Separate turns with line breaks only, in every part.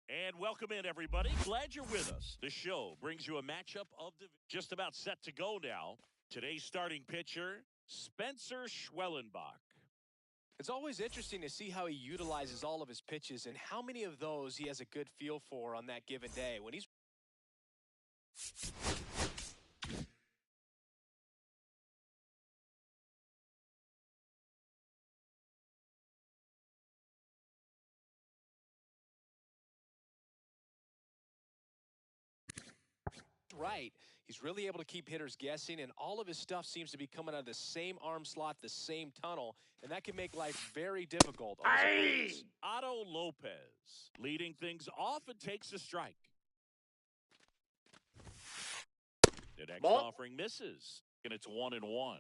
And welcome in, everybody. Glad you're with us. The show brings you a matchup of the just about set to go now. Today's starting pitcher, Spencer Schwellenbach.
It's always interesting to see how he utilizes all of his pitches and how many of those he has a good feel for on that given day. When he's right, he's really able to keep hitters guessing, and all of his stuff seems to be coming out of the same arm slot, the same tunnel, and that can make life very difficult on his opponents.
Otto Lopez leading things off and takes a strike. The next offering misses, and it's 1-1.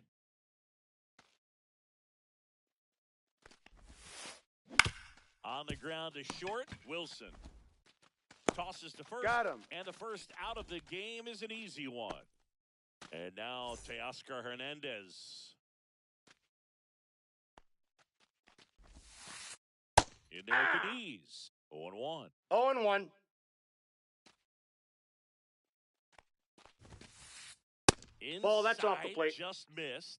On the ground to short, Wilson. Tosses to first.
Got him.
And the first out of the game is an easy one. And now Teoscar Hernandez. In there with the knees. 0-1.
0-1. Ball, that's off the plate.
Just missed.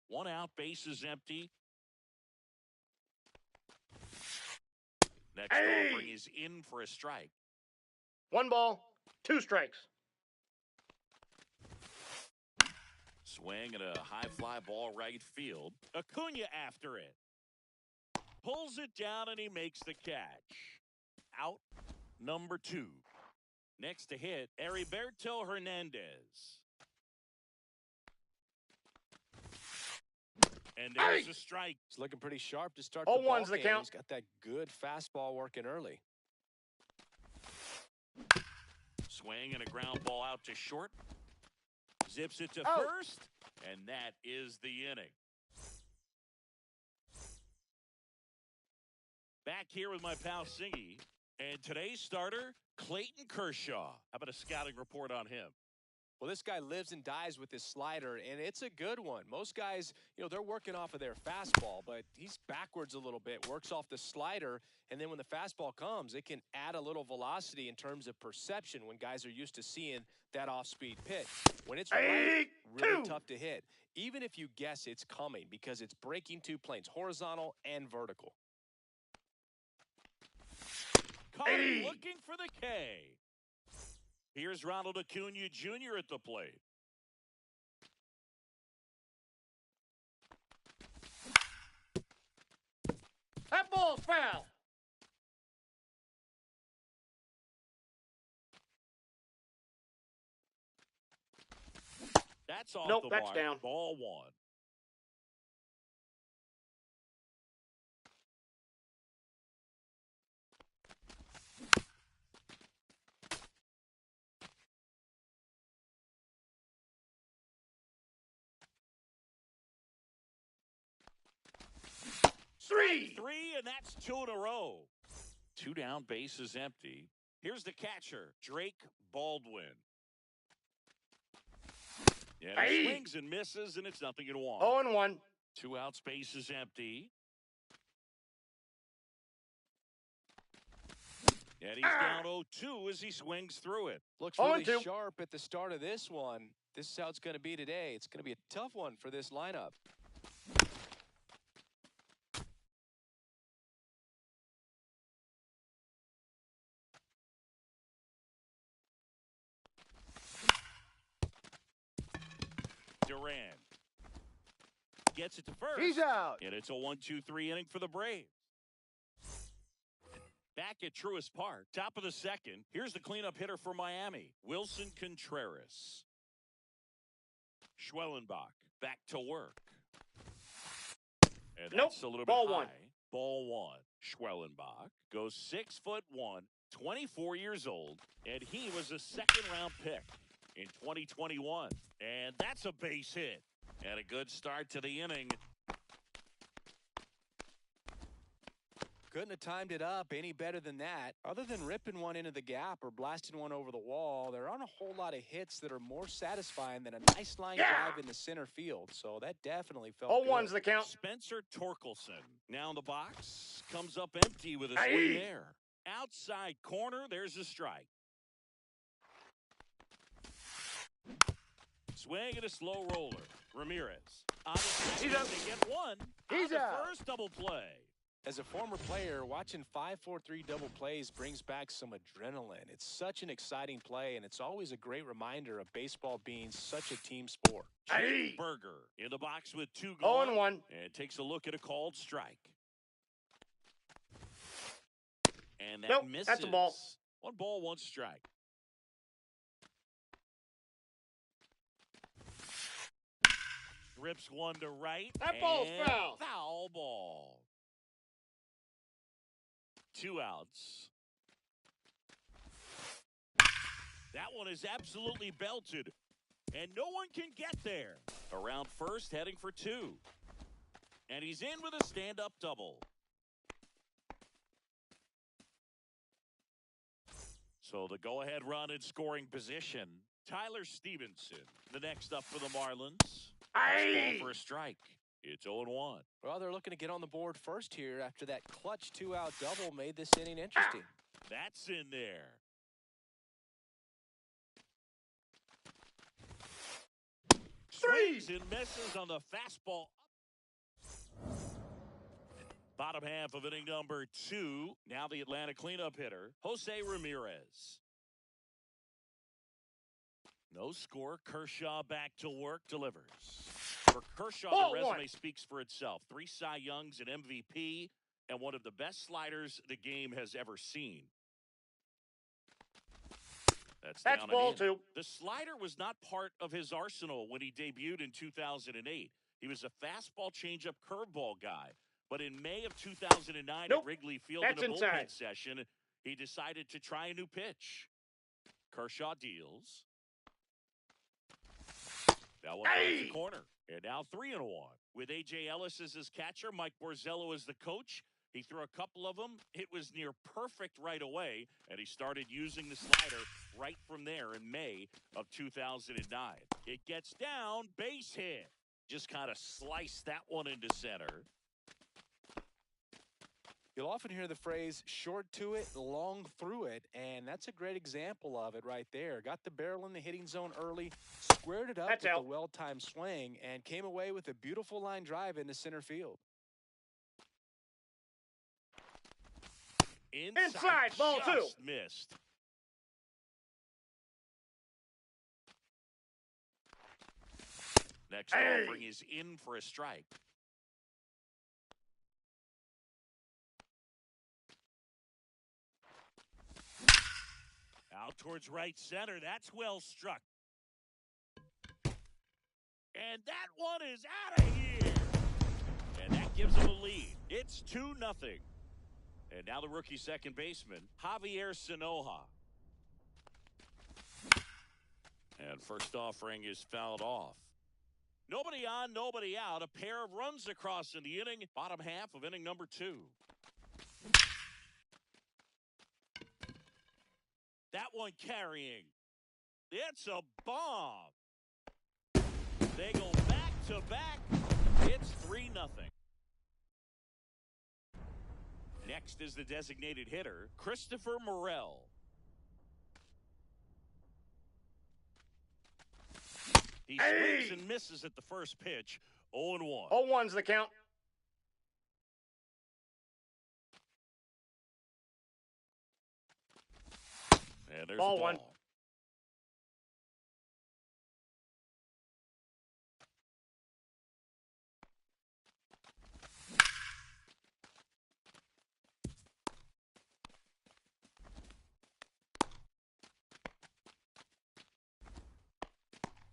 1 out, base is empty. Next offering is in for a strike.
1 ball, 2 strikes.
Swing and a high fly ball right field. Acuna after it. Pulls it down and he makes the catch. Out number 2. Next to hit, Heriberto Hernandez. And there's a strike.
He's looking pretty sharp to start the ball game.
The count.
He's got that good fastball working early.
Swing and a ground ball out to short. Zips it to first, and that is the inning. Back here with my pal Singy, and today's starter, Clayton Kershaw. How about a scouting report on him?
Well, this guy lives and dies with his slider, and it's a good one. Most guys, they're working off of their fastball, but he's backwards a little bit, works off the slider, and then when the fastball comes, it can add a little velocity in terms of perception when guys are used to seeing that off-speed pitch. When it's right, really tough to hit, even if you guess it's coming because it's breaking 2 planes, horizontal and vertical.
Looking for the K. Here's Ronald Acuna Jr. at the plate.
That ball's foul.
That's off
nope,
the
that's
mark.
Down.
Ball 1. Strike three, and that's two in a row. Two down, bases empty. Here's the catcher, Drake Baldwin. And he swings and misses, and it's 0-1.
0-1.
Two outs, bases empty. And he's down 0-2 as he swings through it.
Looks really sharp at the start of this one. This is how it's going to be today. It's going to be a tough one for this lineup.
Duran gets it to first.
He's out.
And it's a 1-2-3 inning for the Braves. Back at Truist Park, top of the second. Here's the cleanup hitter for Miami, Wilson Contreras. Schwellenbach back to work. And that's a little bit high. Ball one. Schwellenbach goes 6'1", 24 years old, and he was a second-round pick in 2021. And that's a base hit. And a good start to the inning.
Couldn't have timed it up any better than that. Other than ripping one into the gap or blasting one over the wall, there aren't a whole lot of hits that are more satisfying than a nice line drive in the center field. So that definitely felt good.
0-1's the count.
Spencer Torkelson now in the box. Comes up empty with a swing there. Outside corner, there's a strike. Swing and a slow roller. Ramirez. On the second, they get one.
He's out.
First double play.
As a former player, watching 5-4-3 double plays brings back some adrenaline. It's such an exciting play, and it's always a great reminder of baseball being such a team sport.
Jake Berger in the box with two gone.
0-1.
And takes a look at a called strike. And that misses.
That's a ball.
1 ball, 1 strike. Rips one to right.
That ball's foul.
Foul ball. 2 outs. That one is absolutely belted, and no one can get there. Around first, heading for 2. And he's in with a stand-up double. So the go-ahead run in scoring position. Tyler Stevenson, the next up for the Marlins. Ball for a strike. It's 0-1.
Well, they're looking to get on the board first here after that clutch 2-out double made this inning interesting.
That's in there. Swings and misses on the fastball. Bottom half of inning number 2. Now the Atlanta cleanup hitter, Jose Ramirez. No score. Kershaw back to work, delivers. For Kershaw, the resume speaks for itself. 3 Cy Youngs, an MVP, and one of the best sliders the game has ever seen. That's down
ball 2.
The slider was not part of his arsenal when he debuted in 2008. He was a fastball, changeup, curveball guy. But in May of 2009 at Wrigley Field in a bullpen session, he decided to try a new pitch. Kershaw deals. That one finds the corner. And now 3-1. With A.J. Ellis as his catcher, Mike Borzello as the coach. He threw a couple of them. It was near perfect right away, and he started using the slider right from there in May of 2009. It gets down, base hit. Just kind of sliced that one into center.
You'll often hear the phrase short to it, long through it, and that's a great example of it right there. Got the barrel in the hitting zone early, squared it up with a well-timed swing, and came away with a beautiful line drive into center field.
Inside ball 2.
Missed. Next offering is in for a strike. Out towards right center. That's well struck. And that one is out of here. And that gives them a lead. It's 2-0. And now the rookie second baseman, Javier Sinoja. And first offering is fouled off. Nobody on, nobody out. A pair of runs across in the inning. Bottom half of inning number 2. That one carrying. It's a bomb. They go back to back. It's 3-0. Next is the designated hitter, Christopher Morel. He swings and misses at the first pitch. 0-1.
0-1's the count.
And there's
Ball
the ball.
one.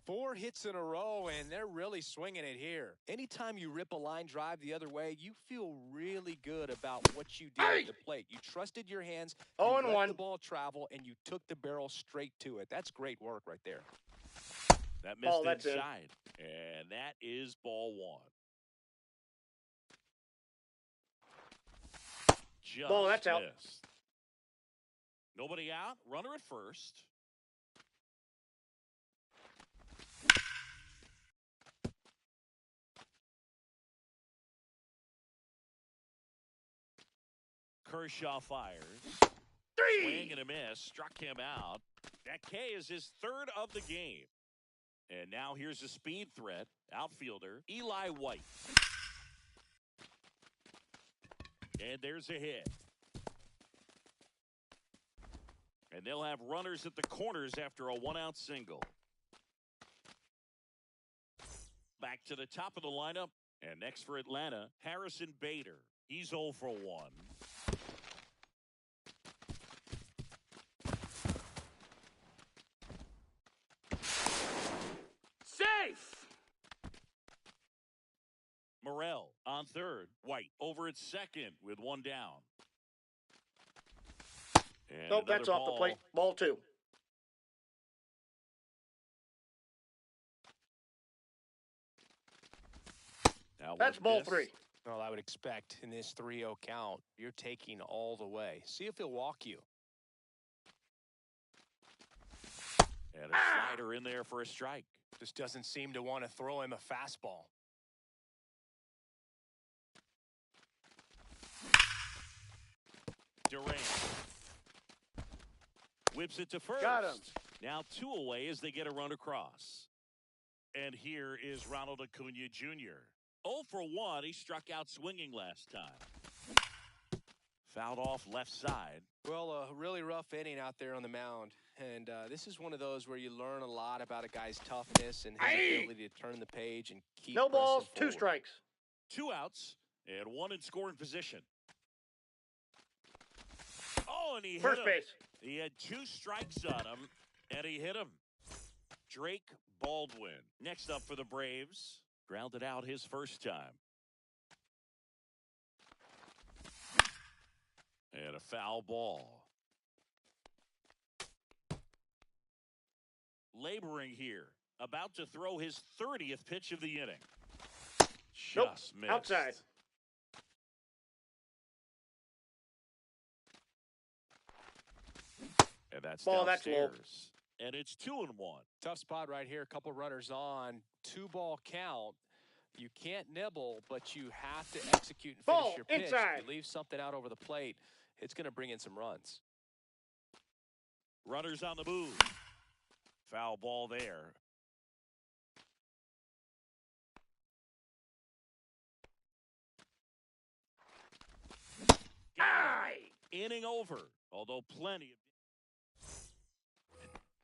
Four hits in a row, and they're really swinging it here. Anytime you rip a line drive the other way, you feel really good about what you did at the plate. You trusted your hands, you let the ball travel, and you took the barrel straight to it. That's great work right there.
That missed inside, and that is ball 1. Just
Ball, that's out.
missed. Nobody out. Runner at first. Kershaw fires.
3.
Swing and a miss. Struck him out. That K is his 3rd of the game. And now here's a speed threat. Outfielder Eli White. And there's a hit. And they'll have runners at the corners after a 1-out single. Back to the top of the lineup. And next for Atlanta, Harrison Bader. He's 0 for 1.
Safe.
Morel on third. White over at second with 1 down. And
Nope, that's off the plate. Ball 2.
Now
That's ball 3.
Well, I would expect in this 3-0 count, you're taking all the way. See if he'll walk you.
And a slider in there for a strike.
Just doesn't seem to want to throw him a fastball.
Durant whips it to first.
Got him.
Now 2 away as they get a run across. And here is Ronald Acuna Jr. 0 for 1. He struck out swinging last time. Fouled off left side.
Well, a really rough inning out there on the mound. And this is one of those where you learn a lot about a guy's toughness and his ability to turn the page and keep
No balls, 2
forward.
strikes.
2 outs and 1 in scoring position. Oh, and he hit
First
him.
base.
He had 2 strikes on him, and he hit him. Drake Baldwin. Next up for the Braves. Grounded out his first time. And a foul ball. Laboring here. About to throw his 30th pitch of the inning. Just missed.
Outside.
And that's
Ball, that's low.
downstairs. And it's 2-1.
Tough spot right here. A couple runners on. 2-ball count. You can't nibble, but you have to execute and finish
Ball,
your pitch.
inside.
If you leave something out over the plate, it's going to bring in some runs.
Runners on the move. Foul ball there. Inning over, although plenty of.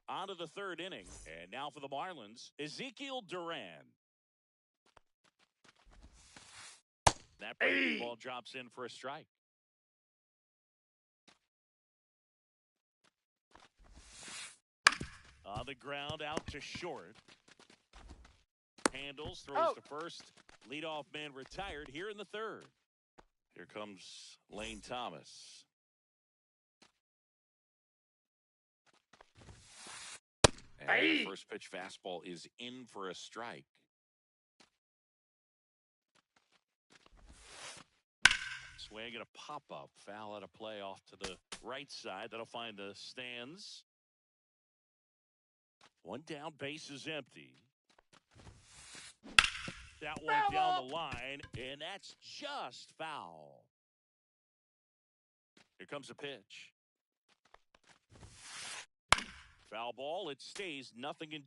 On to the 3rd inning, and now for the Marlins, Ezekiel Duran. That breaking ball drops in for a strike. On the ground, out to short. Handles, throws to first. Leadoff man retired here in the 3rd. Here comes Lane Thomas. And the first pitch fastball is in for a strike. Swing and a pop-up. Foul out of play off to the right side. That'll find the stands. One down, base is empty. That one down the line, and that's just foul. Here comes a pitch. Foul ball. It stays 0-2.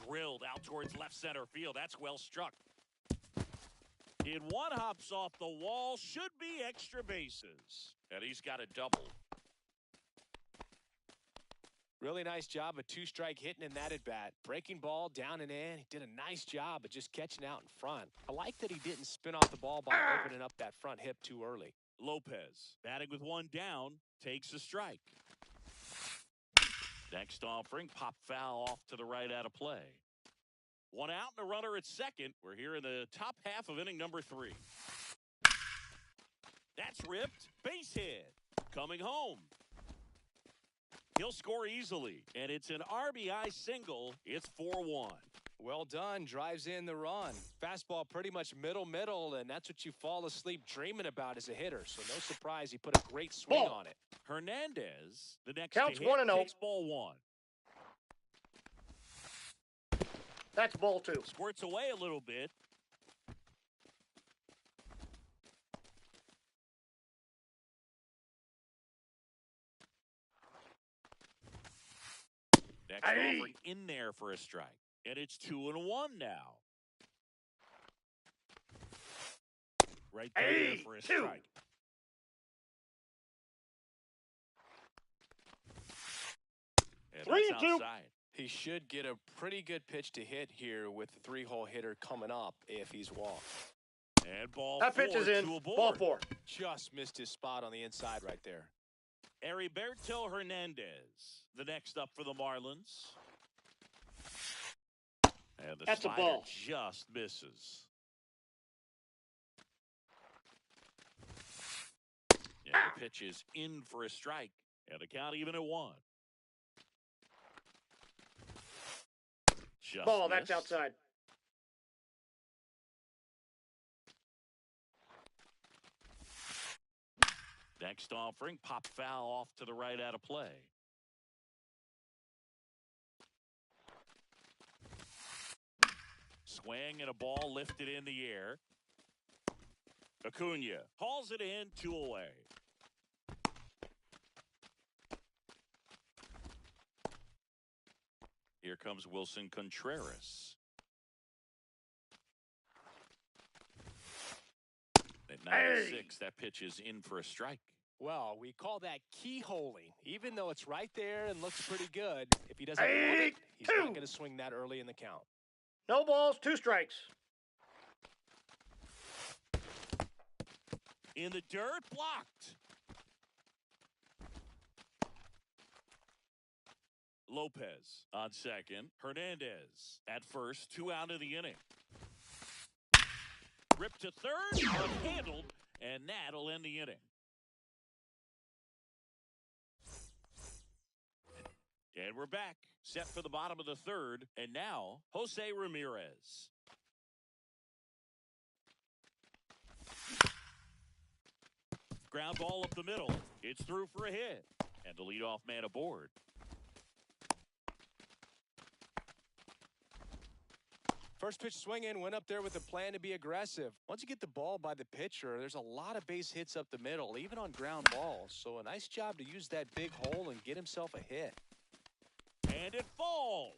Drilled out towards left center field. That's well struck. And one hops off the wall. Should be extra bases. And he's got a double.
Really nice job of two-strike hitting in that at-bat. Breaking ball down and in. He did a nice job of just catching out in front. I like that he didn't spin off the ball by opening up that front hip too early.
Lopez, batting with one down, takes a strike. Next offering, pop foul off to the right out of play. One out and a runner at second. We're here in the top half of inning number 3. That's ripped. Base hit. Coming home. He'll score easily, and it's an RBI single. It's 4-1.
Well done. Drives in the run. Fastball pretty much middle, and that's what you fall asleep dreaming about as a hitter. So no surprise he put a great swing on it.
Hernandez, the next
Counts
to hit,
1-0.
takes ball 1.
That's ball 2.
Squirts away a little bit. Next offering in there for a strike. And it's 2-1 now. Right there for a strike. And
3-2.
outside.
He should get a pretty good pitch to hit here with the 3-hole hitter coming up if he's walked.
And ball
That
4
pitch is in.
to a board.
Ball 4.
Just missed his spot on the inside right there.
Heriberto Hernandez, the next up for the Marlins. And the
That's a
slider
ball.
just misses. And the pitch is in for a strike. And the count even at 1. Just
Ball,
missed.
that's outside.
Next offering, pop foul off to the right out of play. Swing and a ball lifted in the air. Acuna hauls it in, 2 away. Here comes Wilson Contreras. At 96, that pitch is in for a strike.
Well, we call that keyholing. Even though it's right there and looks pretty good, if he doesn't want it, he's not going to swing that early in the count.
No balls, 2 strikes.
In the dirt, blocked. Lopez on second. Hernandez at first, 2 out of the inning. Ripped to third, unhandled, and that'll end the inning. And we're back, set for the bottom of the 3rd, and now Jose Ramirez. Ground ball up the middle. It's through for a hit, and the leadoff man aboard.
First pitch swinging, went up there with a plan to be aggressive. Once you get the ball by the pitcher, there's a lot of base hits up the middle, even on ground balls. So a nice job to use that big hole and get himself a hit.
And it falls.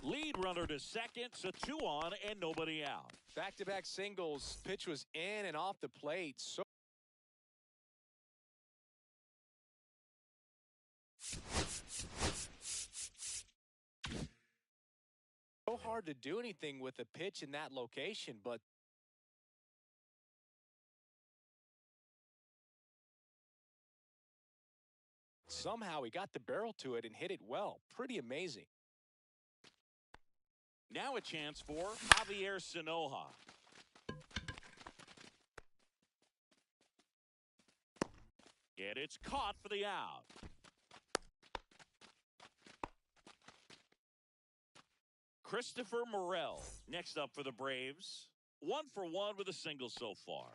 Lead runner to second, so 2 on and nobody out.
Back-to-back singles. Pitch was in and off the plate. So hard to do anything with a pitch in that location, but somehow he got the barrel to it and hit it well. Pretty amazing.
Now a chance for Javier Sanoja. And it's caught for the out. Christopher Morel next up for the Braves. 1 for 1 with a single so far.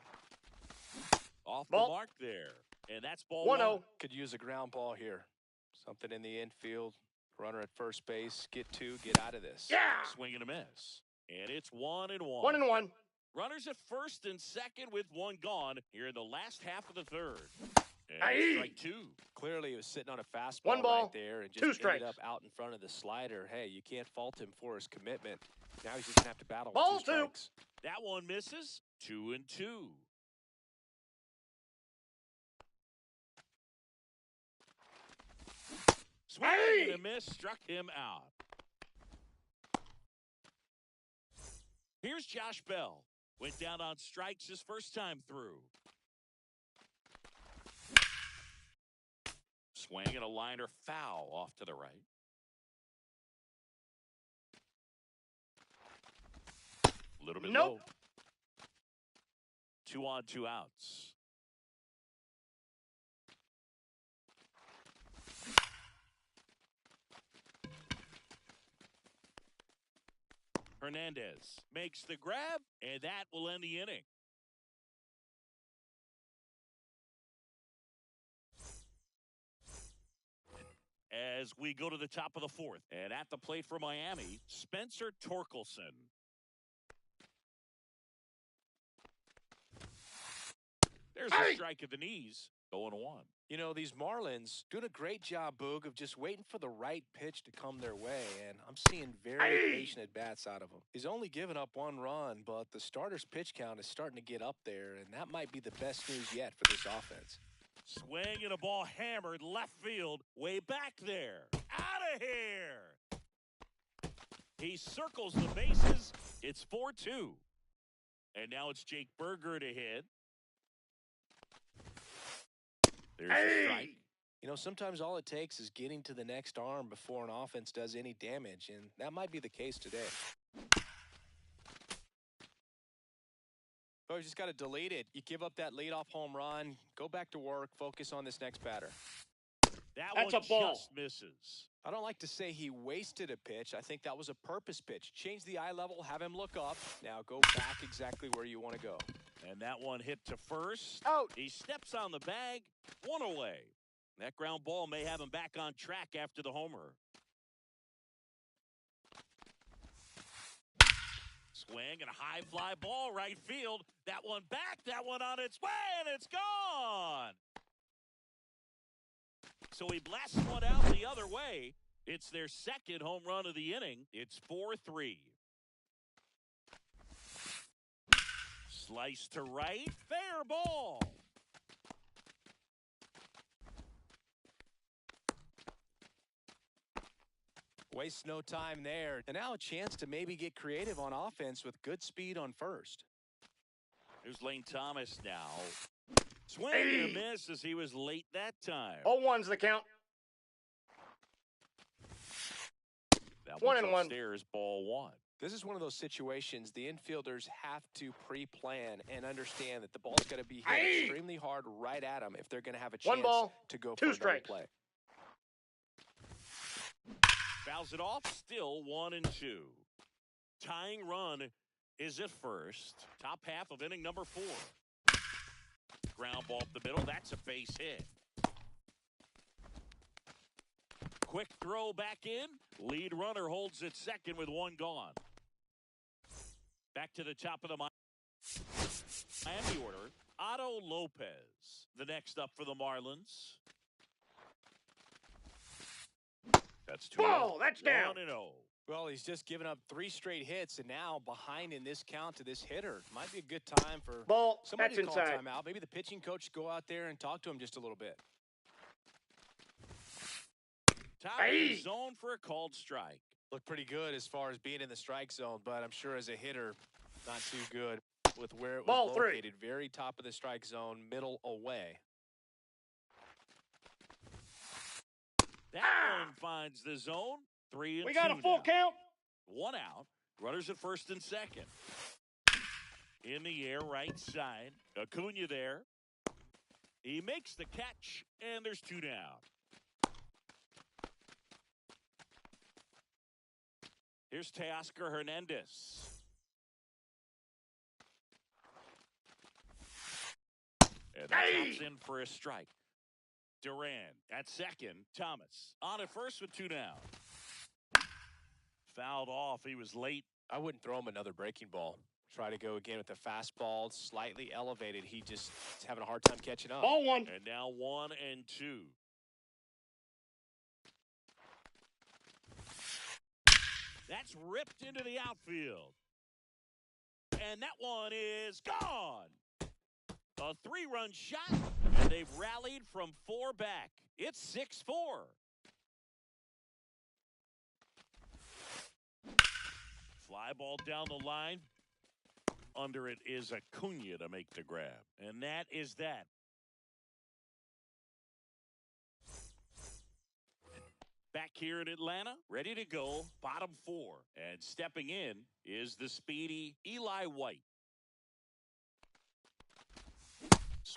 Off
Ball.
the mark there. And that's ball
1-0.
Could use a ground ball here. Something in the infield. Runner at first base. Get 2. Get out of this.
Yeah.
Swing and a miss. And it's 1-1.
1-1.
Runners at first and second with 1 gone here in the last half of the third. And
Aye.
strike 2.
Clearly, he was sitting on a fastball
1 ball,
right there and
2
just ended
strikes.
up out in front of the slider. Hey, you can't fault him for his commitment. Now he's just going to have to battle
Ball
with 2 strikes.
That one misses. 2-2. Swing and a miss, struck him out. Here's Josh Bell. Went down on strikes his first time through. Swing and a liner foul off to the right. A little bit
Nope.
low. 2 on, 2 outs. Hernandez makes the grab, and that will end the inning. As we go to the top of the 4th, and at the plate for Miami, Spencer Torkelson. There's a strike at the knees, 0-1.
You know, these Marlins doing a great job, Boog, of just waiting for the right pitch to come their way, and I'm seeing very patient at-bats out of him. He's only given up 1 run, but the starter's pitch count is starting to get up there, and that might be the best news yet for this offense.
Swing and a ball hammered left field, way back there. Out of here! He circles the bases. It's 4-2. And now it's Jake Berger to hit. There's a strike.
You know, sometimes all it takes is getting to the next arm before an offense does any damage, and that might be the case today. Oh, you just got to delete it. You give up that leadoff home run, go back to work, focus on this next batter.
That's
one
a ball.
just misses.
I don't like to say he wasted a pitch. I think that was a purpose pitch. Change the eye level, have him look up. Now go back exactly where you want to go.
And that one hit to first.
Out.
He steps on the bag, 1 away. That ground ball may have him back on track after the homer. Swing and a high fly ball right field. That one back, that one on its way, and it's gone. So he blasts one out the other way. It's their second home run of the inning. It's 4-3. Slice to right, fair ball.
Waste no time there. And now a chance to maybe get creative on offense with good speed on first.
Here's Lane Thomas now. Swing and a miss as he was late that time.
0-1's the count.
That
1-1.
one's upstairs, ball 1.
This is one of those situations the infielders have to pre-plan and understand that the ball's got to be hit extremely hard right at them if they're going to have a chance
1 ball,
to go
2
for another
strikes.
play.
Fouls it off, still 1-2. Tying run is at first. Top half of inning number 4. Ground ball up the middle. That's a base hit. Quick throw back in. Lead runner holds it second with 1 gone. Back to the top of the Miami order. Otto Lopez, the next up for the Marlins. That's 2.
Ball, that's down.
1-0.
Well, he's just given up 3 straight hits and now behind in this count to this hitter. Might be a good time for
Ball,
somebody
that's
to call
inside.
timeout. Maybe the pitching coach go out there and talk to him just a little bit.
Top of the zone for a called strike.
Looked pretty good as far as being in the strike zone, but I'm sure as a hitter, not too good with where it was
Ball 3.
located. Very top of the strike zone, middle away.
That one finds the zone. 3-2.
We got a full
now.
count.
1 out. Runners at first and second. In the air, right side. Acuna there. He makes the catch, and there's 2 down. Here's Teoscar Hernandez. And that drops in for a strike. Duran at second. Thomas on at first with 2 down. Fouled off. He was late.
I wouldn't throw him another breaking ball. Try to go again with the fastball, slightly elevated. He just is having a hard time catching up.
Ball 1.
And now 1 and 2. That's ripped into the outfield. And that one is gone. A 3-run shot, and they've rallied from 4 back. It's 6-4. Fly ball down the line. Under it is Acuna to make the grab. And that is that. Back here in Atlanta, ready to go, bottom 4. And stepping in is the speedy Eli White.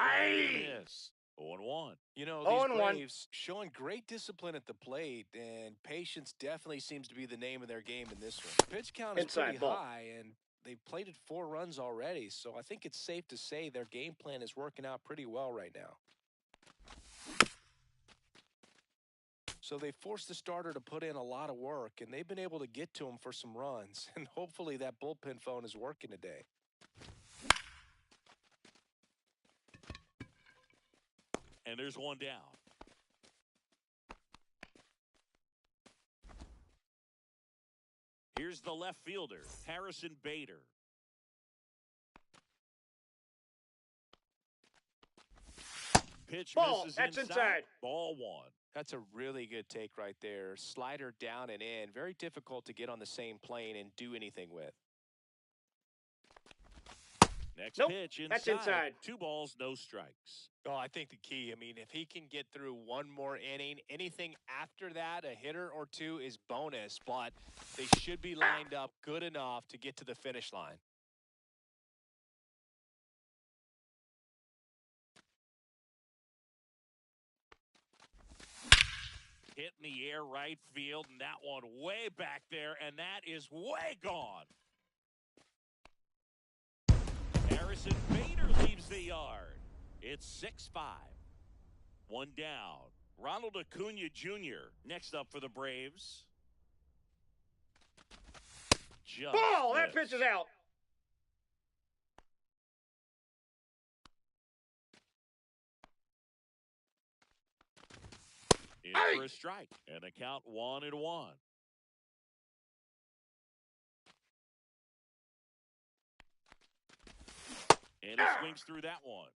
Yes. 0-1.
You know,
0-1.
these Braves showing great discipline at the plate, and patience definitely seems to be the name of their game in this one. Pitch count is
Inside
pretty
ball.
high, and they've plated 4 runs already, so I think it's safe to say their game plan is working out pretty well right now. So they forced the starter to put in a lot of work, and they've been able to get to him for some runs, and hopefully that bullpen phone is working today.
And there's 1 down. Here's the left fielder, Harrison Bader. Pitch
Ball.
misses
That's
inside.
inside.
Ball 1.
That's a really good take right there. Slider down and in. Very difficult to get on the same plane and do anything with.
Next
Nope,
pitch inside.
that's inside.
2 balls, no strikes.
Oh, I think the key, I mean, if he can get through 1 more inning, anything after that, a hitter or 2 is bonus, but they should be lined up good enough to get to the finish line.
Hit in the air right field, and that one way back there, and that is way gone. Harrison Bader leaves the yard. It's 6-5. 1 down. Ronald Acuna Jr. next up for the Braves. Just
Ball. That
missed.
pitch is out.
In for a strike, and a count 1-1. And he swings through that one.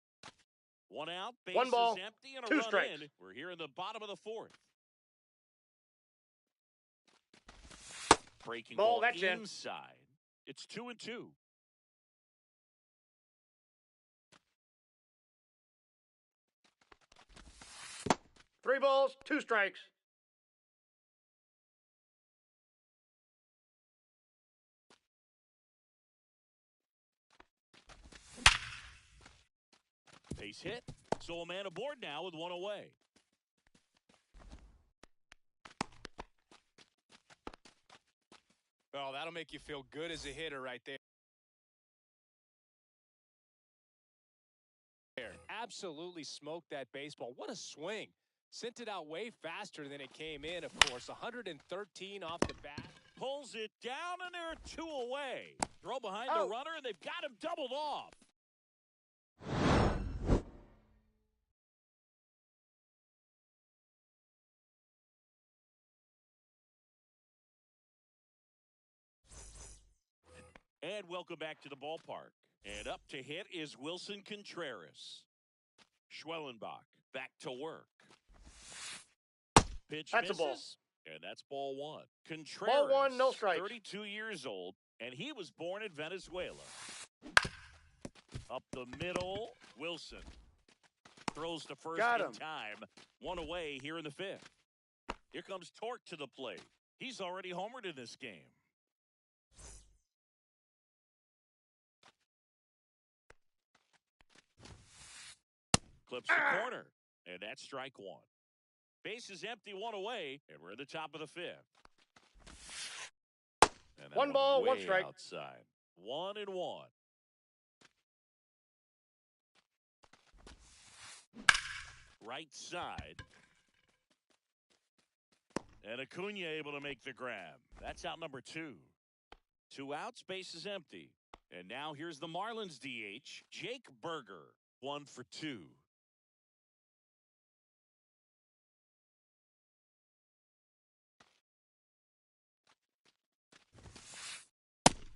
1 out, base
1 ball,
is empty, and a
2
run
strikes.
in. We're here in the bottom of the 4th. Breaking
Ball,
ball
that's in.
inside. It's 2-2.
Three balls, 2 strikes.
Base hit. So a man aboard now with 1 away.
Well, that'll make you feel good as a hitter right there. Absolutely smoked that baseball. What a swing. Sent it out way faster than it came in, of course. 113 off the bat.
Pulls it down, and there are 2 away. Throw behind
Oh.
the runner, and they've got him doubled off. And welcome back to the ballpark. And up to hit is Wilson Contreras. Schwellenbach back to work. Pitch
That's a
misses,
ball.
and that's ball 1. Contreras,
1, no strikes.
32 years old, and he was born in Venezuela. Up the middle, Wilson throws to first
Got
in
him.
time. 1 away here in the 5th. Here comes Torque to the plate. He's already homered in this game. Clips the corner, and that's strike 1. Base is empty, 1 away, and we're at the top of the 5th.
One ball,
way
one strike.
Outside. 1-1. Right side. And Acuna able to make the grab. That's out number 2. 2 outs, base is empty. And now here's the Marlins DH, Jake Berger, 1 for 2.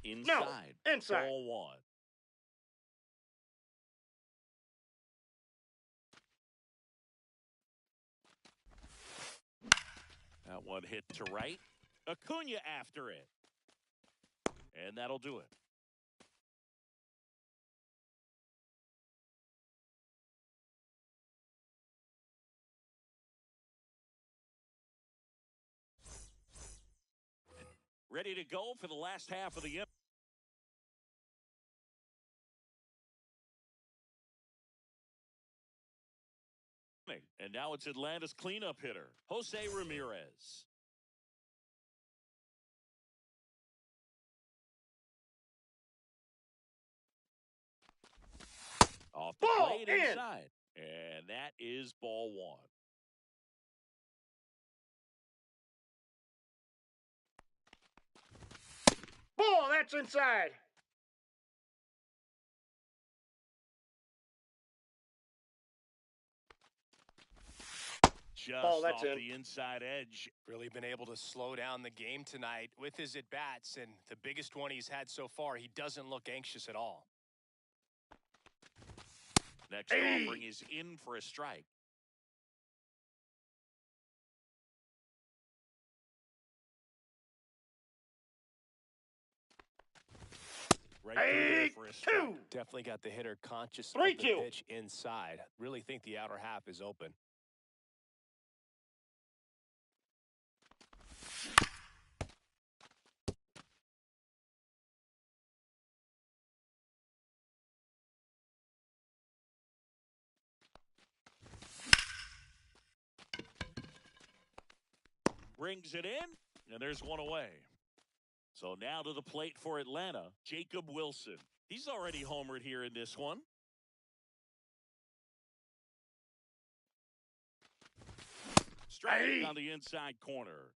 Inside.
No, inside.
Ball 1. That one hit to right. Acuna after it. And that'll do it. Ready to go for the last half of the inning. And now it's Atlanta's cleanup hitter, Jose Ramirez. Off the
Ball
plate
in.
inside. And that is ball 1.
Ball, that's inside.
Just
Ball, that's
off
in.
the inside edge.
Really been able to slow down the game tonight with his at-bats, and the biggest one he's had so far, he doesn't look anxious at all.
Next offering is in for a strike. Right through there for a strike.
2.
Definitely got the hitter conscious of
3-2.
the pitch inside. Really think the outer half is open.
Brings it in, and there's one away. So now to the plate for Atlanta, Jacob Wilson. He's already homered here in this one. Strike on the inside corner.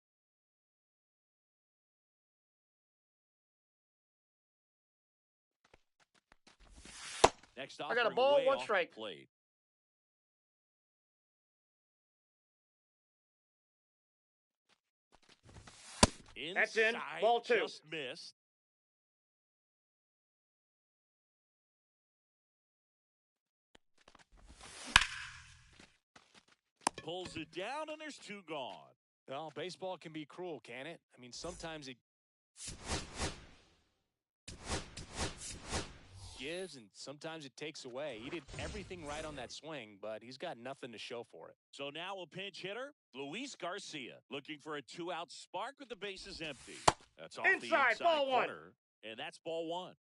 Next offering,
I got a ball,
way
1
off
strike.
the plate.
That's in.
Inside,
Ball 2.
just missed. Pulls it down, and there's 2 gone.
Well, baseball can be cruel, can it? I mean, sometimes it gives and sometimes it takes away. He did everything right on that swing, but he's got nothing to show for it.
So now a pinch hitter, Luis Garcia, looking for a 2-out spark with the bases empty. That's off the inside
ball 1.
corner, and that's ball 1.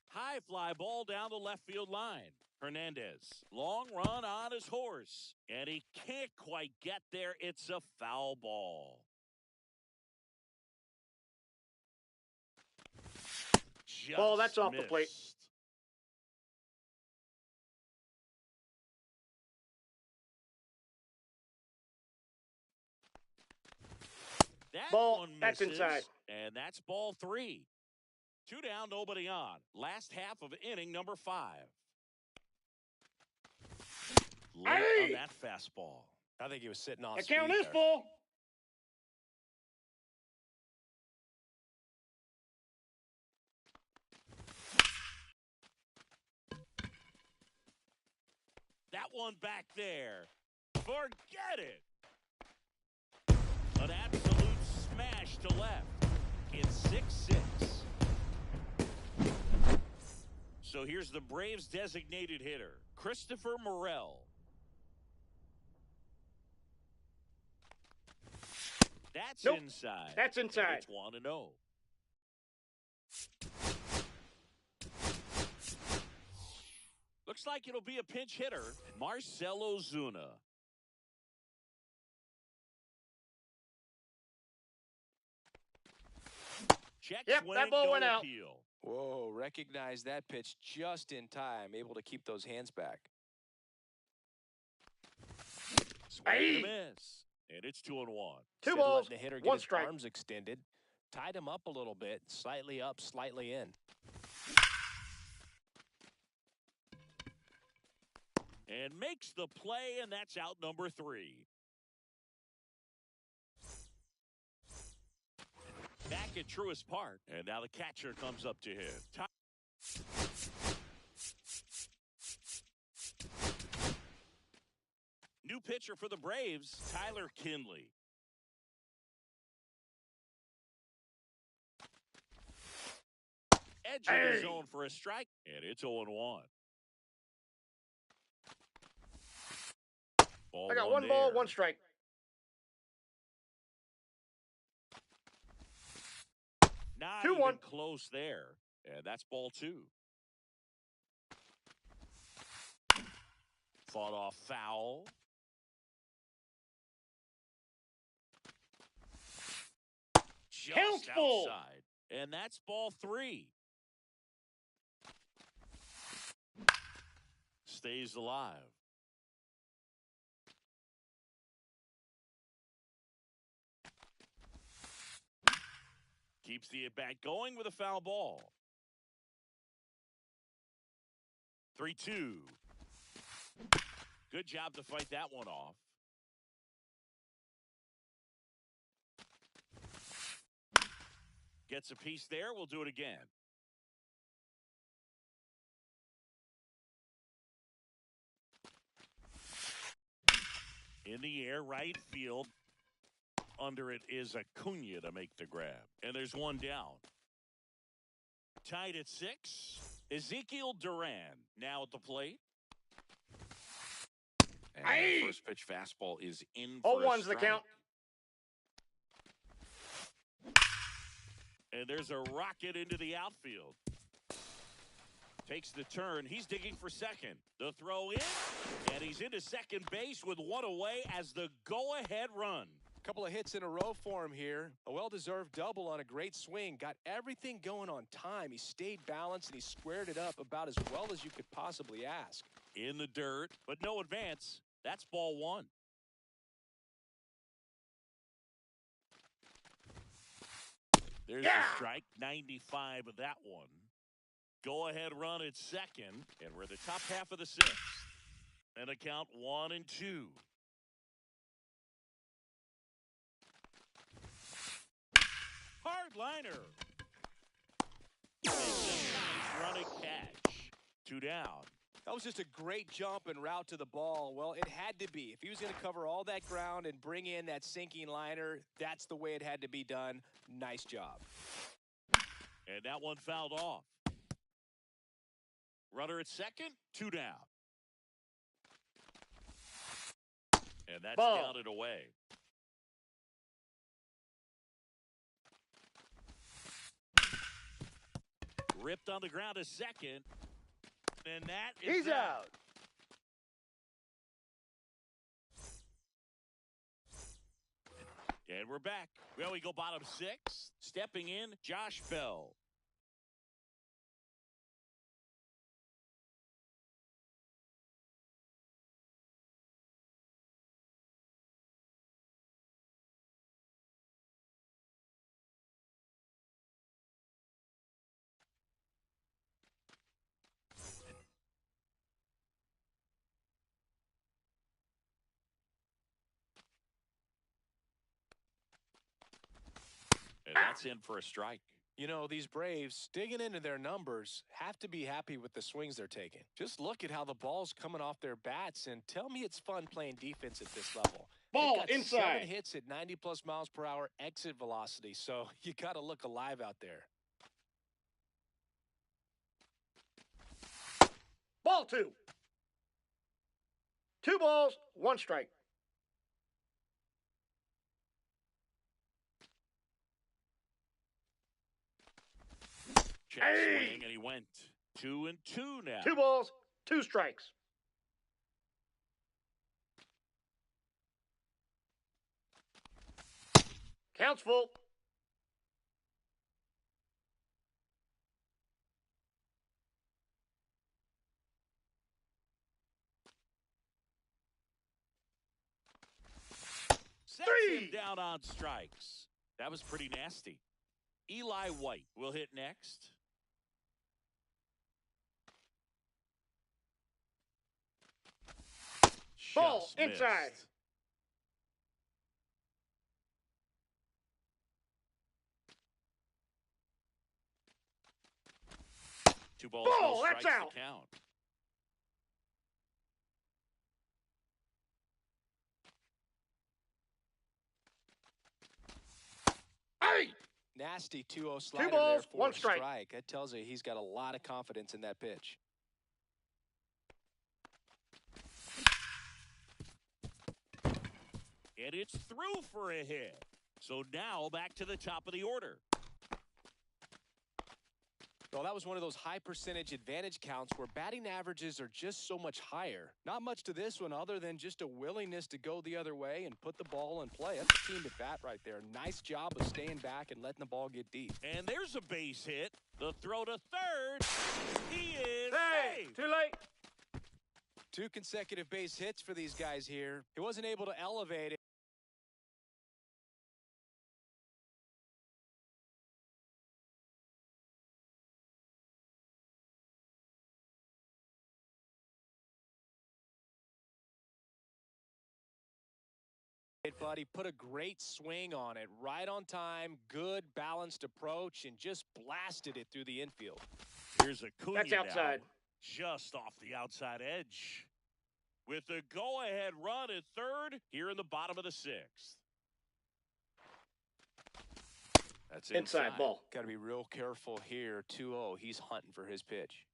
High fly ball down the left field line. Hernandez, long run on his horse, and he can't quite get there. It's a foul ball.
Ball, that's off the plate.
That
Ball,
one
that's
misses,
inside.
and that's ball 3. 2 down, nobody on. Last half of inning number 5. Late on that fastball.
I think he was sitting off
The
speed
count is
there.
full.
That one back there. Forget it. An absolute smash to left. It's 6-6. So here's the Braves' designated hitter, Christopher Morel. That's inside.
That's inside.
It's 1-0. Looks like it'll be a pinch hitter, Marcelo Zuna. Check swing,
that ball
no
went out.
appeal.
Whoa, recognize that pitch just in time, able to keep those hands back.
Swing and a miss. And it's 2-1.
Two
Instead of
balls,
letting the hitter get
one
his
strike.
arms extended, tied him up a little bit, slightly up, slightly in.
And makes the play, and that's out number 3. Back at Truist Park, and now the catcher comes up to hit. New pitcher for the Braves, Tyler Kinley. Edge of the zone for a strike, and it's 0-1.
I got one ball, one strike.
Not
2-1.
even close there. And that's ball 2. Fought off foul. Just outside. And that's ball 3. Stays alive. Keeps the at-bat going with a foul ball. 3-2. Good job to fight that one off. Gets a piece there. We'll do it again. In the air, right field. Under it is Acuna to make the grab. And there's one down. Tied at 6. Ezekiel Duran now at the plate. And the first pitch fastball is in for a
0-1's the
strike.
count.
And there's a rocket into the outfield. Takes the turn. He's digging for second. The throw in. And he's into second base with one away as the go-ahead run.
Couple of hits in a row for him here. A well-deserved double on a great swing. Got everything going on time. He stayed balanced and he squared it up about as well as you could possibly ask.
In the dirt, but no advance. That's ball 1. There's the strike. 95 of that one. Go ahead run at second. And we're in the top half of the 6th. And a count 1-2. Hard liner. Nice running catch. 2 down.
That was just a great jump and route to the ball. Well, it had to be. If he was going to cover all that ground and bring in that sinking liner, that's the way it had to be done. Nice job.
And that one fouled off. Runner at second, 2 down. And that's counted away. Ripped on the ground a second. And that is
He's out.
And we're back. Well, we go bottom 6. Stepping in, Josh Bell. And that's in for a strike.
You know, these Braves, digging into their numbers, have to be happy with the swings they're taking. Just look at how the ball's coming off their bats, and tell me it's fun playing defense at this level.
Ball
They've got
inside.
7 hits at 90-plus miles per hour exit velocity, so you got to look alive out there.
Ball 2. 2 balls, 1 strike.
Check swing, and he went 2-2 now.
2 balls, 2 strikes. Counts full.
Sets him down on strikes. That was pretty nasty. Eli White will hit next.
Ball
Just
inside.
missed. Two balls, no
Ball, that's
strikes
out.
to count.
Hey!
Nasty 2-0 slider
balls,
there for
1
a
strike.
strike. That tells you he's got a lot of confidence in that pitch.
And it's through for a hit. So now back to the top of the order.
Well, that was one of those high percentage advantage counts where batting averages are just so much higher. Not much to this one other than just a willingness to go the other way and put the ball in play. That's a team at bat right there. Nice job of staying back and letting the ball get deep.
And there's a base hit. The throw to third. He is
Hey!
safe.
Too late.
2 consecutive base hits for these guys here. He wasn't able to elevate it. But he put a great swing on it, right on time, good balanced approach, and just blasted it through the infield.
Here's Acuna
That's outside.
now, just off the outside edge. With the go-ahead run at third here in the bottom of the 6th. That's
Inside ball.
Got to be real careful here. 2-0. He's hunting for his pitch.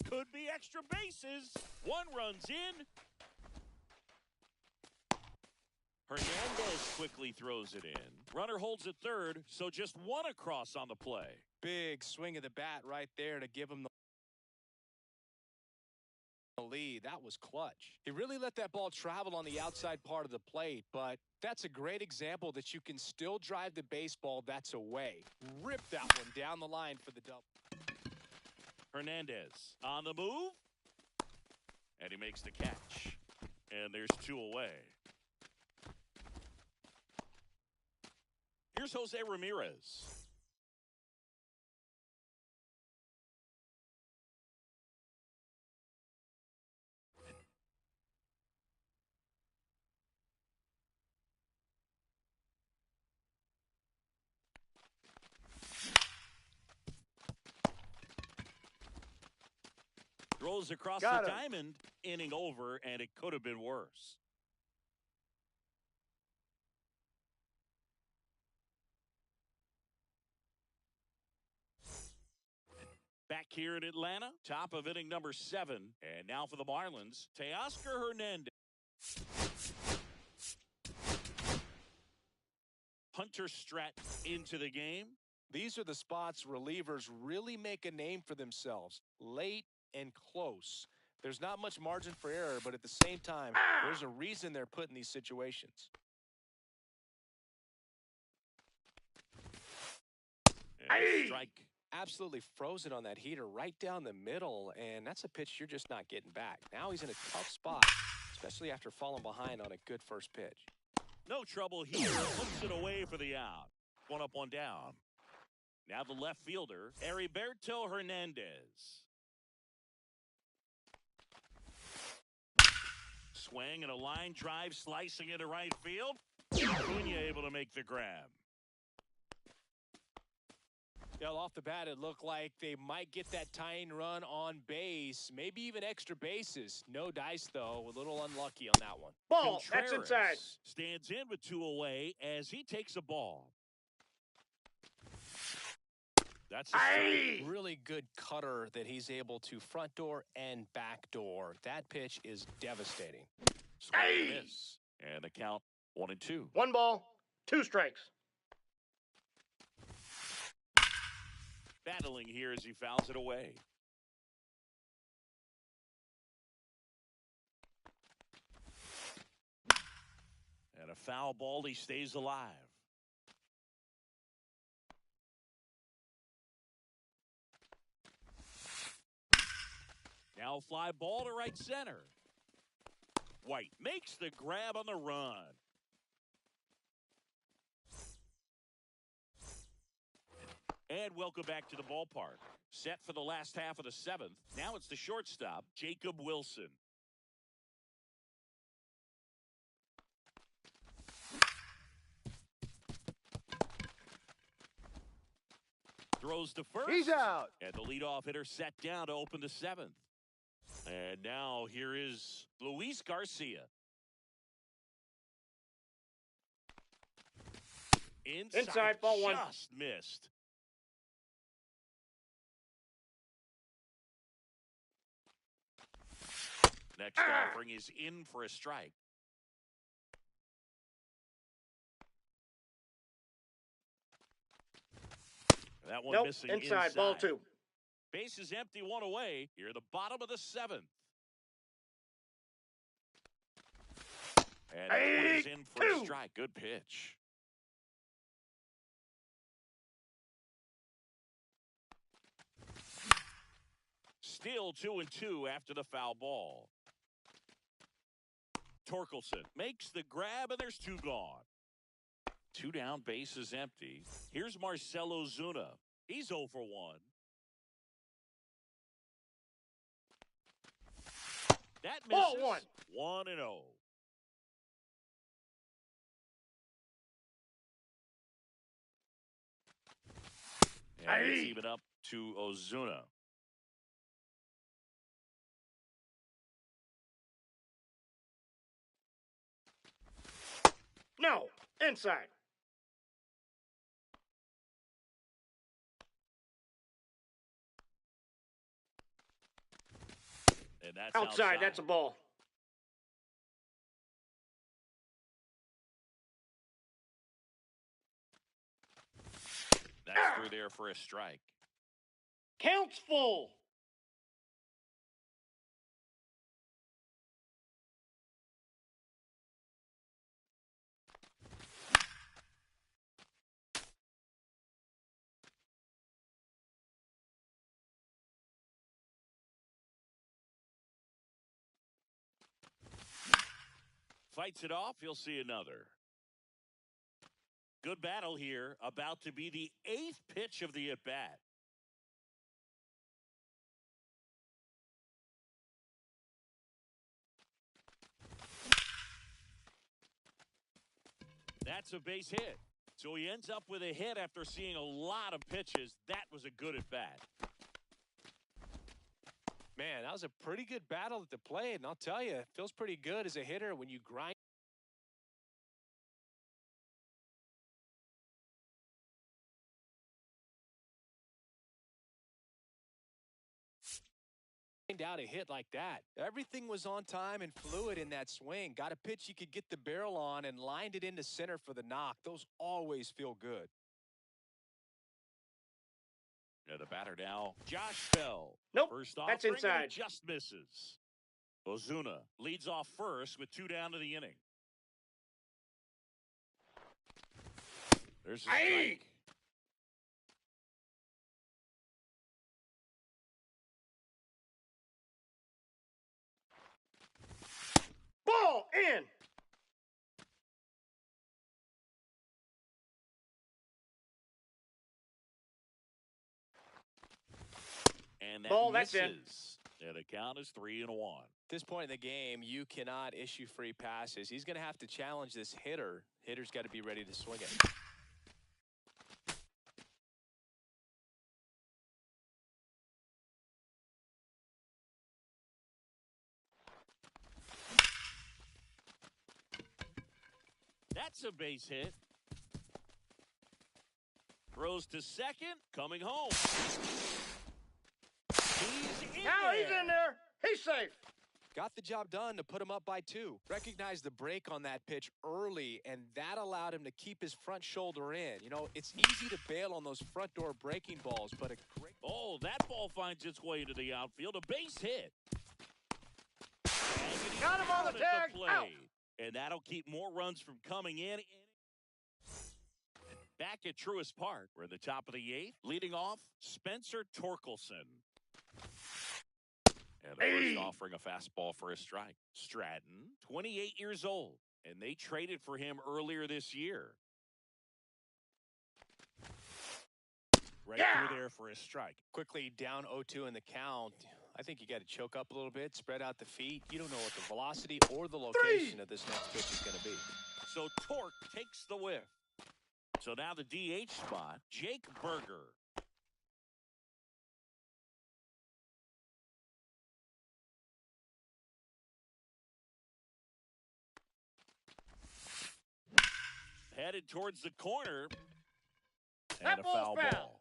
Could be extra bases. 1 run's in. Hernandez quickly throws it in. Runner holds at third, so just 1 across on the play.
Big swing of the bat right there to give him the lead. That was clutch. He really let that ball travel on the outside part of the plate, but that's a great example that you can still drive the baseball that's away. Rip that one down the line for the double.
Hernandez on the move. And he makes the catch. And there's 2 away. Here's Jose Ramirez. Throws across
Got
the
him.
diamond, inning over, and it could have been worse. Back here in Atlanta, top of inning number 7. And now for the Marlins, Teoscar Hernandez. Hunter Stratton into the game.
These are the spots relievers really make a name for themselves. Late and close. There's not much margin for error, but at the same time, there's a reason they're put in these situations.
And strike.
Absolutely frozen on that heater right down the middle, and that's a pitch you're just not getting back. Now he's in a tough spot, especially after falling behind on a good first pitch.
No trouble here. Puts it away for the out. 1 up, 1 down. Now the left fielder, Heriberto Hernandez. Swing and a line drive slicing into right field. Acuna able to make the grab.
Yeah, off the bat, it looked like they might get that tying run on base, maybe even extra bases. No dice, though. A little unlucky on that one.
Ball, that's
Contreras
inside.
stands in with 2 away as he takes a ball. That's a strike.
Really good cutter that he's able to front door and back door. That pitch is devastating.
Swing and miss. And the count 1-2.
1 ball, 2 strikes.
Battling here as he fouls it away. And a foul ball, he stays alive. Now fly ball to right center. White makes the grab on the run. And welcome back to the ballpark. Set for the last half of the seventh. Now it's the shortstop, Jacob Wilson. Throws to first.
He's out.
And the leadoff hitter set down to open the seventh. And now here is Luis Garcia.
Inside, ball one.
Just missed. Next offering is in for a strike. That one missing inside.
Ball two.
Base is empty, one away. Here, the bottom of the seventh. And that one is in for a strike. Good pitch. Still 2-2 after the foul ball. Torkelson makes the grab, and there's two gone. Two down, base is empty. Here's Marcell Ozuna. He's 0 for 1. That misses.
Ball
1-0. And it's even up to Ozuna.
No, inside.
And that's
outside. That's a ball.
That's through there for a strike.
Counts full.
Fights it off. He'll see another. Good battle here. About to be the 8th pitch of the at-bat. That's a base hit. So he ends up with a hit after seeing a lot of pitches. That was a good at-bat.
Man, that was a pretty good battle at the plate, and I'll tell you, it feels pretty good as a hitter when you grind out a hit like that. Everything was on time and fluid in that swing. Got a pitch you could get the barrel on and lined it into center for the knock. Those always feel good.
Yeah, the batter now, Josh Bell.
Nope,
First
that's
offering,
inside.
It just misses. Ozuna leads off first with 2 down to the inning. There's a strike.
Ball in.
And that
Ball,
misses.
that's in.
And the count is 3-1.
At this point in the game, you cannot issue free passes. He's going to have to challenge this hitter. Hitter's got to be ready to swing it.
That's a base hit. Throws to second, coming home. He's in
Now
there.
he's in there. He's safe.
got the job done to put him up by 2. Recognized the break on that pitch early, and that allowed him to keep his front shoulder in. You know, it's easy to bail on those front door breaking balls, but a great...
Oh, that ball finds its way into the outfield. A base hit.
Got him on the tag. Out.
And that'll keep more runs from coming in. Back at Truist Park, we're at the top of the 8th. Leading off, Spencer Torkelson. And the first offering a fastball for a strike. Stratton, 28 years old, and they traded for him earlier this year. Right through there for a strike.
Quickly down 0-2 in the count. I think you got to choke up a little bit, spread out the feet. You don't know what the velocity or the location of this next pitch is going to be.
So Torque takes the whiff. So now the DH spot, Jake Berger. Headed towards the corner. And a foul ball.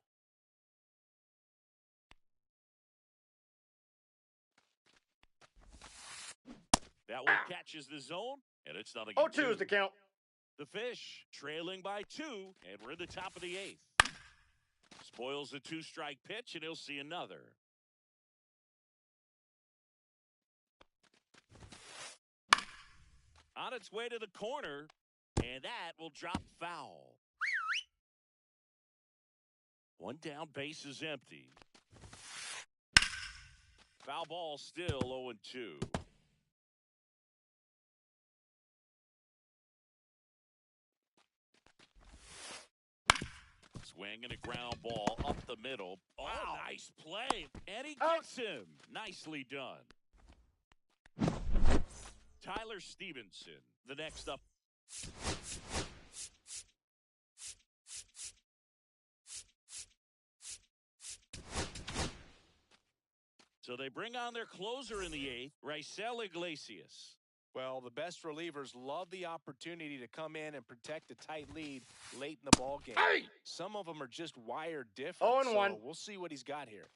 That one catches the zone, and it's nothing.
0-2 is the count.
The Fish trailing by 2, and we're in the top of the 8th. Spoils the 2-strike pitch, and he'll see another. On its way to the corner, and that will drop foul. One down, base is empty. Foul ball still 0-2. Swinging a ground ball up the middle. Oh, wow. Nice play. And he gets him. Nicely done. Tyler Stevenson, the next up. So they bring on their closer in the 8th, Raisel Iglesias.
Well, the best relievers love the opportunity to come in and protect a tight lead late in the ball game. Some of them are just wired different.
0-1.
So we'll see what he's got here.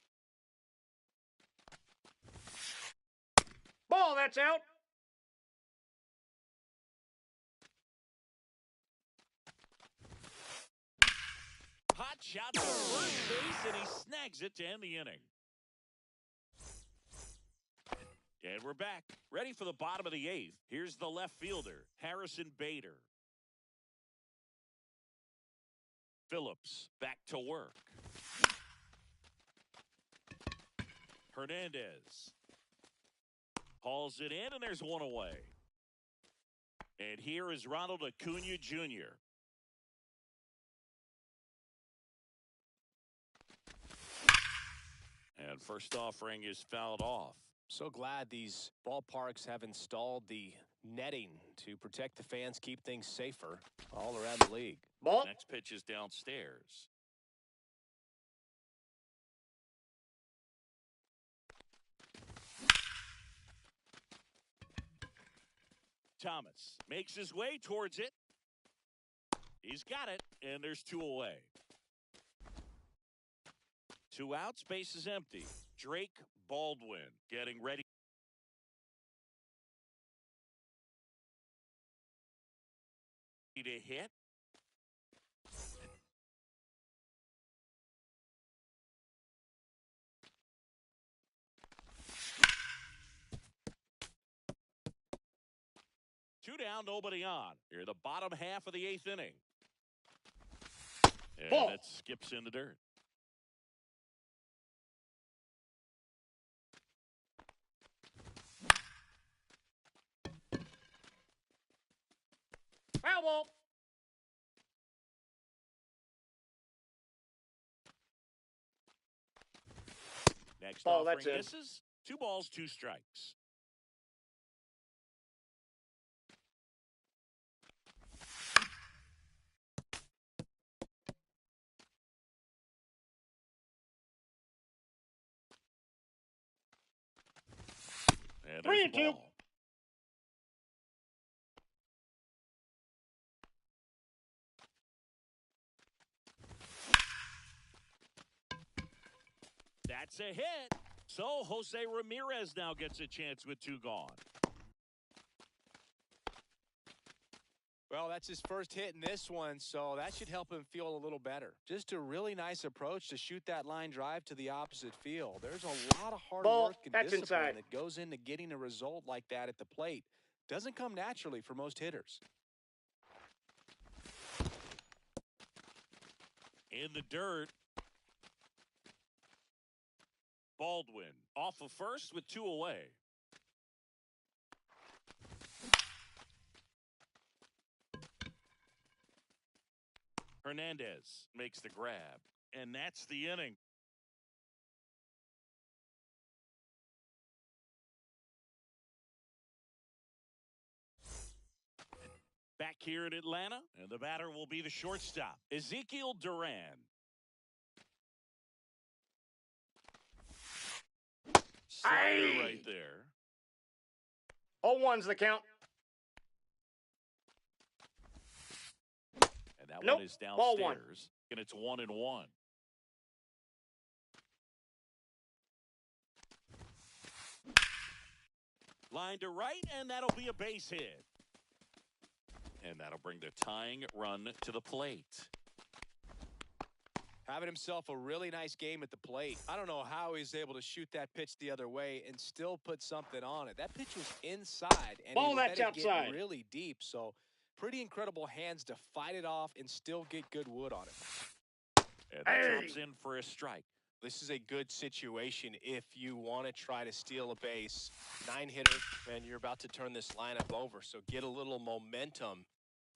Ball, that's out.
Hot shot to first base, and he snags it to end the inning. And we're back, ready for the bottom of the 8th. Here's the left fielder, Harrison Bader. Phillips back to work. Hernandez hauls it in, and there's one away. And here is Ronald Acuna Jr. And first offering is fouled off.
So glad these ballparks have installed the netting to protect the fans, keep things safer all around the league.
Ball.
Next pitch is downstairs. Thomas makes his way towards it. He's got it, and there's 2 away. 2 outs, base is empty. Drake Baldwin getting ready to hit. Two down, nobody on. Here, the bottom half of the 8th inning. And
ball.
it skips in the dirt.
Foul ball.
Next
ball,
offering
that's it.
misses. 2 balls, 2 strikes. And
3-2.
Ball. That's a hit. So Jose Ramirez now gets a chance with 2 gone.
Well, that's his first hit in this one, so that should help him feel a little better. Just a really nice approach to shoot that line drive to the opposite field. There's a lot of hard work and discipline that goes into getting a result like that at the plate. Doesn't come naturally for most hitters.
In the dirt. Baldwin off of first with 2 away. Hernandez makes the grab, and that's the inning. Back here in Atlanta, and the batter will be the shortstop, Ezekiel Duran. Slider right there.
0-1's the count.
And that one is downstairs. And it's 1-1. Line to right, and that'll be a base hit. And that'll bring the tying run to the plate.
Having himself a really nice game at the plate. I don't know how he's able to shoot that pitch the other way and still put something on it. That pitch was inside, and
ball
he
that's
let it
outside.
get really deep. So pretty incredible hands to fight it off and still get good wood on it.
And that drops in for a strike.
This is a good situation if you want to try to steal a base. 9-hitter, and you're about to turn this lineup over. So get a little momentum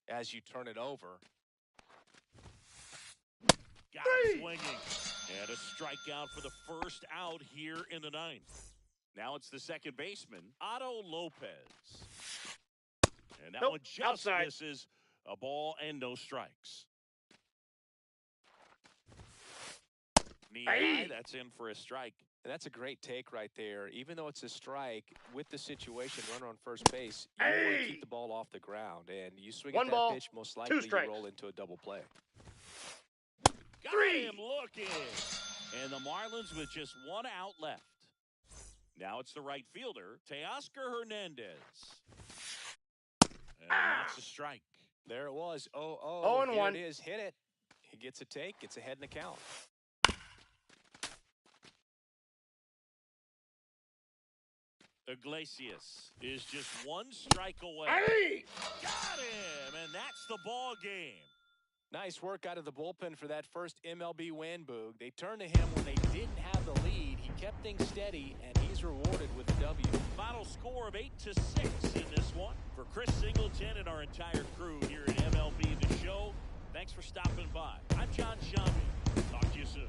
as you turn it over.
Got him swinging. And a strikeout for the first out here in the 9th. Now it's the second baseman, Otto Lopez. And that one just misses. A ball and no strikes. Knee high, that's in for a strike.
And that's a great take right there. Even though it's a strike, with the situation, runner on first base, you want to keep the ball off the ground. And you swing at that pitch, most likely you roll into a double play.
Got him looking. And the Marlins with just 1 out left. Now it's the right fielder, Teoscar Hernandez. And that's a strike.
There it was. 0-0. Here
0-1.
it is. Hit it. He gets a take. Gets ahead in the count.
Iglesias is just 1 strike away. Got him, and that's the ball game.
Nice work out of the bullpen for that first MLB win, Boog. They turned to him when they didn't have the lead. He kept things steady, and he's rewarded with a W.
Final score of 8-6 in this one. For Chris Singleton and our entire crew here at MLB The Show, thanks for stopping by. I'm John Shambi. Talk to you soon.